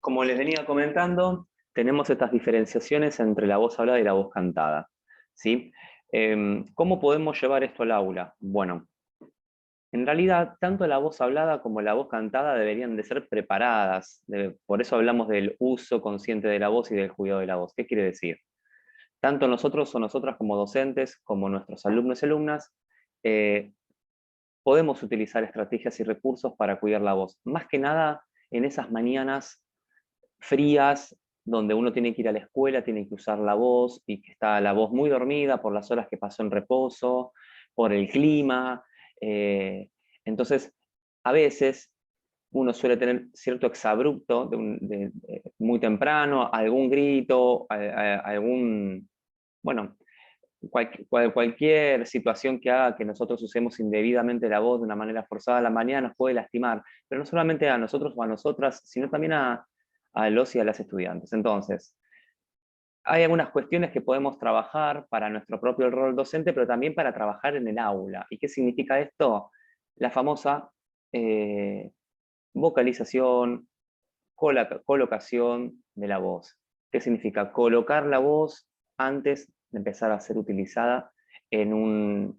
Como les venía comentando, tenemos estas diferenciaciones entre la voz hablada y la voz cantada, ¿sí? ¿Cómo podemos llevar esto al aula? Bueno, en realidad, tanto la voz hablada como la voz cantada deberían de ser preparadas. Por eso hablamos del uso consciente de la voz y del cuidado de la voz. ¿Qué quiere decir? Tanto nosotros o nosotras como docentes, como nuestros alumnos y alumnas, eh, podemos utilizar estrategias y recursos para cuidar la voz. Más que nada en esas mañanas frías, donde uno tiene que ir a la escuela, tiene que usar la voz, y que está la voz muy dormida por las horas que pasó en reposo, por el clima. eh, entonces, a veces uno suele tener cierto exabrupto muy temprano, algún grito, algún, bueno, cualquier situación que haga que nosotros usemos indebidamente la voz de una manera forzada a la mañana nos puede lastimar, pero no solamente a nosotros o a nosotras, sino también a los y a las estudiantes. Entonces, hay algunas cuestiones que podemos trabajar para nuestro propio rol docente, pero también para trabajar en el aula. ¿Y qué significa esto? La famosa eh, vocalización, colocación de la voz. ¿Qué significa? Colocar la voz antes de empezar a ser utilizada en,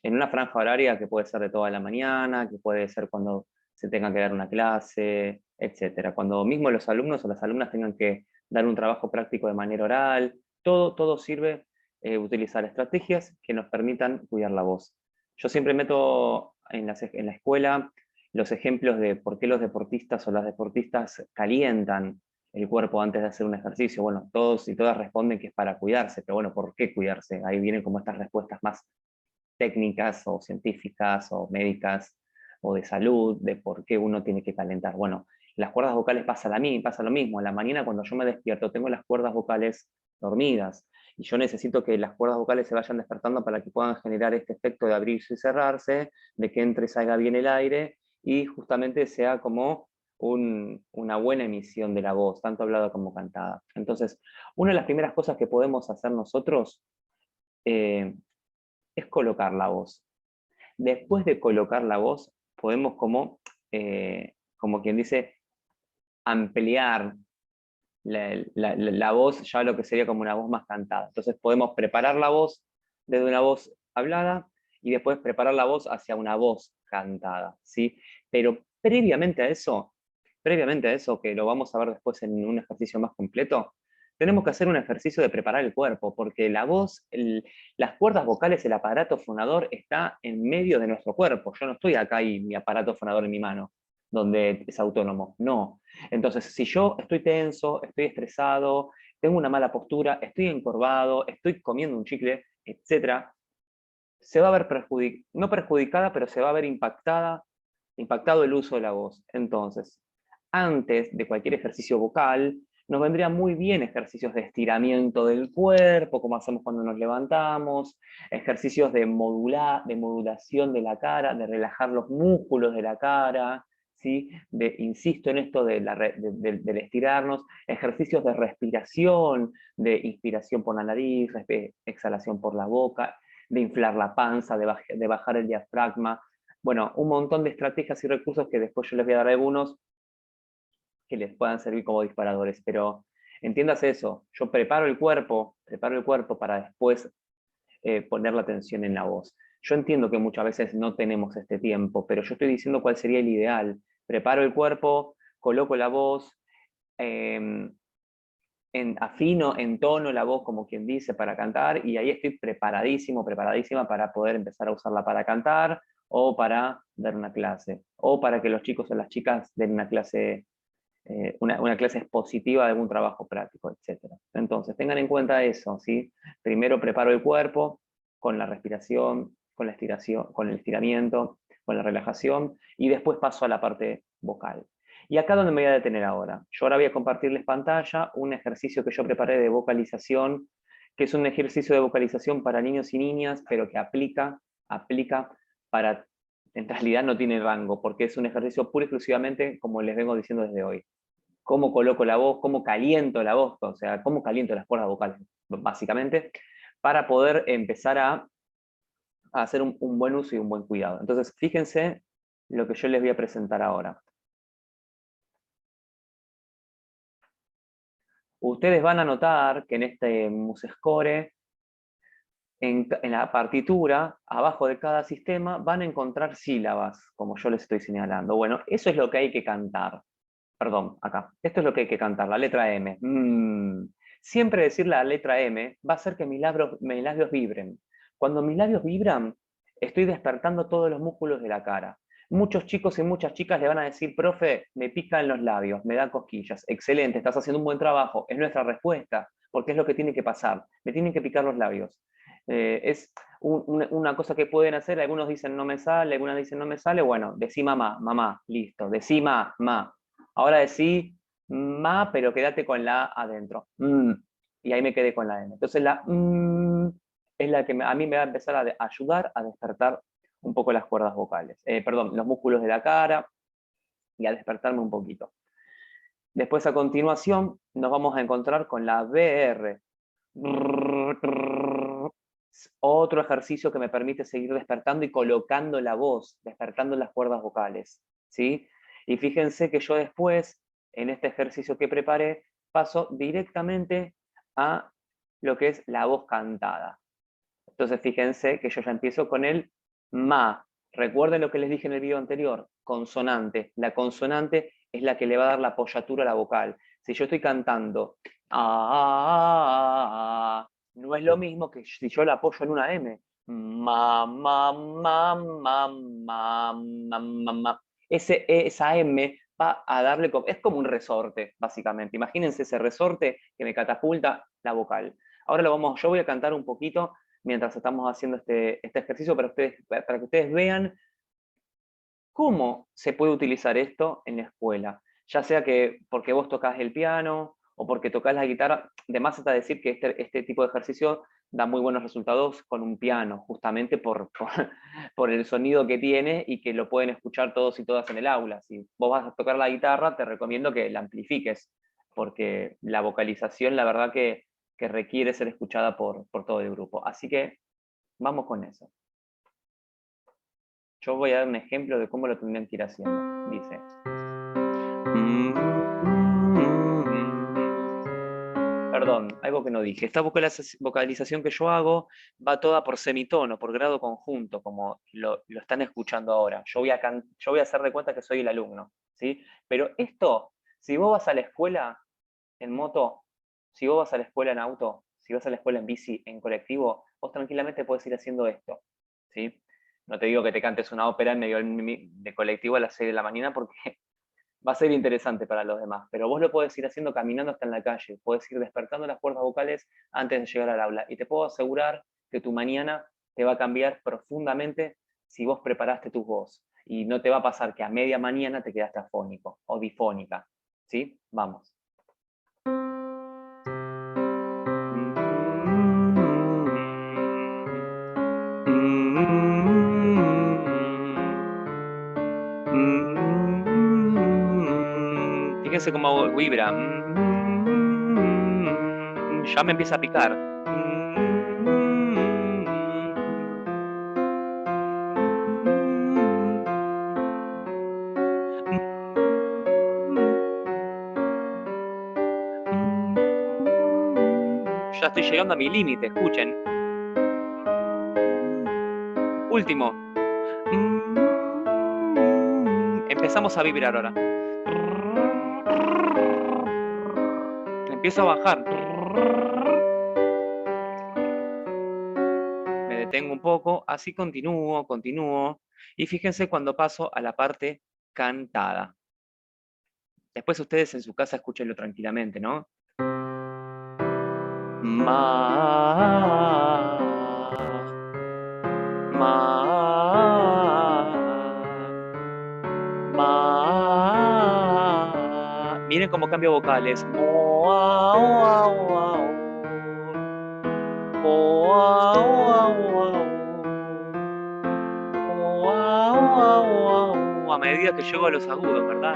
en una franja horaria que puede ser de toda la mañana, que puede ser cuando se tenga que dar una clase, etcétera. Cuando mismo los alumnos o las alumnas tengan que dar un trabajo práctico de manera oral, todo sirve utilizar estrategias que nos permitan cuidar la voz. Yo siempre meto en la escuela los ejemplos de por qué los deportistas o las deportistas calientan el cuerpo antes de hacer un ejercicio. Bueno, todos y todas responden que es para cuidarse, pero bueno, ¿por qué cuidarse? Ahí vienen como estas respuestas más técnicas o científicas o médicas o de salud, de por qué uno tiene que calentar. Bueno, las cuerdas vocales pasa lo mismo. En la mañana cuando yo me despierto tengo las cuerdas vocales dormidas y yo necesito que las cuerdas vocales se vayan despertando para que puedan generar este efecto de abrirse y cerrarse, de que entre y salga bien el aire y justamente sea como una buena emisión de la voz, tanto hablada como cantada. Entonces, una de las primeras cosas que podemos hacer nosotros eh, es colocar la voz. Después de colocar la voz, podemos como quien dice, ampliar la voz ya lo que sería como una voz más cantada. Entonces podemos preparar la voz desde una voz hablada y después preparar la voz hacia una voz cantada, ¿sí? Pero previamente a eso, que lo vamos a ver después en un ejercicio más completo, tenemos que hacer un ejercicio de preparar el cuerpo, porque la voz, las cuerdas vocales, el aparato fonador está en medio de nuestro cuerpo. Yo no estoy acá y mi aparato fonador en mi mano, donde es autónomo. No. Entonces, si yo estoy tenso, estoy estresado, tengo una mala postura, estoy encorvado, estoy comiendo un chicle, etcétera, se va a ver no perjudicada, pero se va a ver impactado el uso de la voz. Entonces, antes de cualquier ejercicio vocal, nos vendrían muy bien ejercicios de estiramiento del cuerpo, como hacemos cuando nos levantamos, ejercicios de modulación de la cara, de relajar los músculos de la cara, ¿sí? Insisto en esto del estirarnos, ejercicios de respiración, de inspiración por la nariz, exhalación por la boca, de inflar la panza, de bajar el diafragma. Bueno, un montón de estrategias y recursos que después yo les voy a dar algunos que les puedan servir como disparadores, pero entiendas eso, yo preparo el cuerpo para después poner la atención en la voz. Yo entiendo que muchas veces no tenemos este tiempo, pero yo estoy diciendo cuál sería el ideal. Preparo el cuerpo, coloco la voz, eh, afino, entono la voz como quien dice para cantar y ahí estoy preparadísimo, preparadísima para poder empezar a usarla para cantar o para dar una clase o para que los chicos o las chicas den una clase, una clase expositiva de algún trabajo práctico, etc. Entonces tengan en cuenta eso, ¿sí? Primero preparo el cuerpo con la respiración, con la estiración, con el estiramiento, con la relajación y después paso a la parte vocal. Y acá donde me voy a detener ahora. Yo ahora voy a compartirles pantalla un ejercicio que yo preparé de vocalización, que es un ejercicio de vocalización para niños y niñas, pero que aplica para, en realidad no tiene rango, porque es un ejercicio puro y exclusivamente, como les vengo diciendo desde hoy. Cómo coloco la voz, cómo caliento la voz, o sea, cómo caliento las cuerdas vocales, básicamente, para poder empezar a hacer un buen uso y un buen cuidado. Entonces, fíjense lo que yo les voy a presentar ahora. Ustedes van a notar que en este MuseScore, en la partitura, abajo de cada sistema, van a encontrar sílabas, como yo les estoy señalando. Bueno, eso es lo que hay que cantar. Perdón, acá. Esto es lo que hay que cantar, la letra M. Siempre decir la letra M va a hacer que mis labios vibren. Cuando mis labios vibran, estoy despertando todos los músculos de la cara. Muchos chicos y muchas chicas le van a decir, profe, me pican los labios, me da cosquillas. Excelente, estás haciendo un buen trabajo. Es nuestra respuesta, porque es lo que tiene que pasar. Me tienen que picar los labios. Es una cosa que pueden hacer. Algunos dicen no me sale, algunas dicen no me sale. Bueno, decí mamá, mamá, listo. Decí ma. Ahora decí ma, pero quédate con la A adentro. Y ahí me quedé con la M. Entonces la es la que a mí me va a empezar a ayudar a despertar un poco las cuerdas vocales. Perdón, los músculos de la cara y a despertarme un poquito. Después a continuación nos vamos a encontrar con la BR. Otro ejercicio que me permite seguir despertando y colocando la voz, despertando las cuerdas vocales. ¿Sí? Y fíjense que yo después, en este ejercicio que preparé, paso directamente a lo que es la voz cantada. Entonces fíjense que yo ya empiezo con el ma. Recuerden lo que les dije en el video anterior, consonante. La consonante es la que le va a dar la apoyatura a la vocal. Si yo estoy cantando no es lo mismo que si yo la apoyo en una M. Ma. Esa M va a darle, es como un resorte, básicamente. Imagínense ese resorte que me catapulta la vocal. Ahora yo voy a cantar un poquito mientras estamos haciendo este ejercicio para que ustedes vean cómo se puede utilizar esto en la escuela. Ya sea que porque vos tocas el piano o porque tocas la guitarra, de más está decir que este tipo de ejercicio da muy buenos resultados con un piano, justamente por el sonido que tiene y que lo pueden escuchar todos y todas en el aula. Si vos vas a tocar la guitarra, te recomiendo que la amplifiques, porque la vocalización, la verdad que requiere ser escuchada por todo el grupo. Así que vamos con eso. Yo voy a dar un ejemplo de cómo lo tendrían que ir haciendo. Dice. Perdón, algo que no dije. Esta vocalización que yo hago va toda por semitono, por grado conjunto, como lo están escuchando ahora. Yo voy a hacer de cuenta que soy el alumno, ¿sí? Pero esto, si vos vas a la escuela en moto, si vos vas a la escuela en auto, si vas a la escuela en bici, en colectivo, vos tranquilamente puedes ir haciendo esto, ¿sí? No te digo que te cantes una ópera en medio de colectivo a las 6 de la mañana porque va a ser interesante para los demás, pero vos lo podés ir haciendo caminando hasta en la calle, podés ir despertando las cuerdas vocales antes de llegar al aula, y te puedo asegurar que tu mañana te va a cambiar profundamente si vos preparaste tu voz, y no te va a pasar que a media mañana te quedaste afónico o difónica, ¿sí? Vamos. Fíjense cómo vibra. Ya me empieza a picar. Ya estoy llegando a mi límite, escuchen. Último. Empezamos a vibrar ahora. Empiezo a bajar. Me detengo un poco, así continúo. Y fíjense cuando paso a la parte cantada. Después ustedes en su casa escúchenlo tranquilamente, ¿no? Miren cómo cambio vocales. A medida que llego a los agudos, ¿verdad?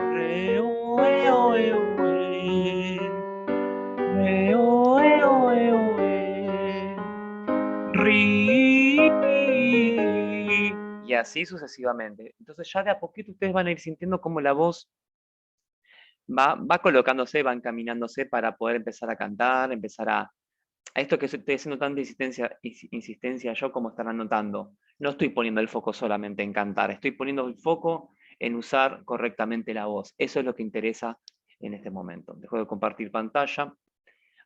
Y así sucesivamente. Entonces ya de a poquito ustedes van a ir sintiendo cómo la voz va colocándose, va encaminándose para poder empezar a cantar, empezar a esto que estoy haciendo tanta insistencia yo como estarán notando. No estoy poniendo el foco solamente en cantar, estoy poniendo el foco en usar correctamente la voz. Eso es lo que interesa en este momento. Dejo de compartir pantalla.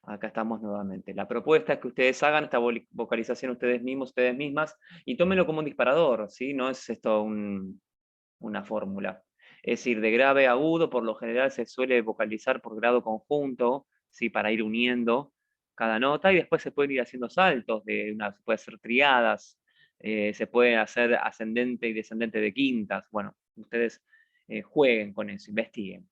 Acá estamos nuevamente. La propuesta es que ustedes hagan esta vocalización ustedes mismos, ustedes mismas, y tómenlo como un disparador, ¿sí? No es esto una fórmula. Es decir, de grave a agudo, por lo general se suele vocalizar por grado conjunto, ¿sí? Para ir uniendo cada nota, y después se pueden ir haciendo saltos, se puede hacer triadas, se puede hacer ascendente y descendente de quintas. Bueno, ustedes jueguen con eso, investiguen.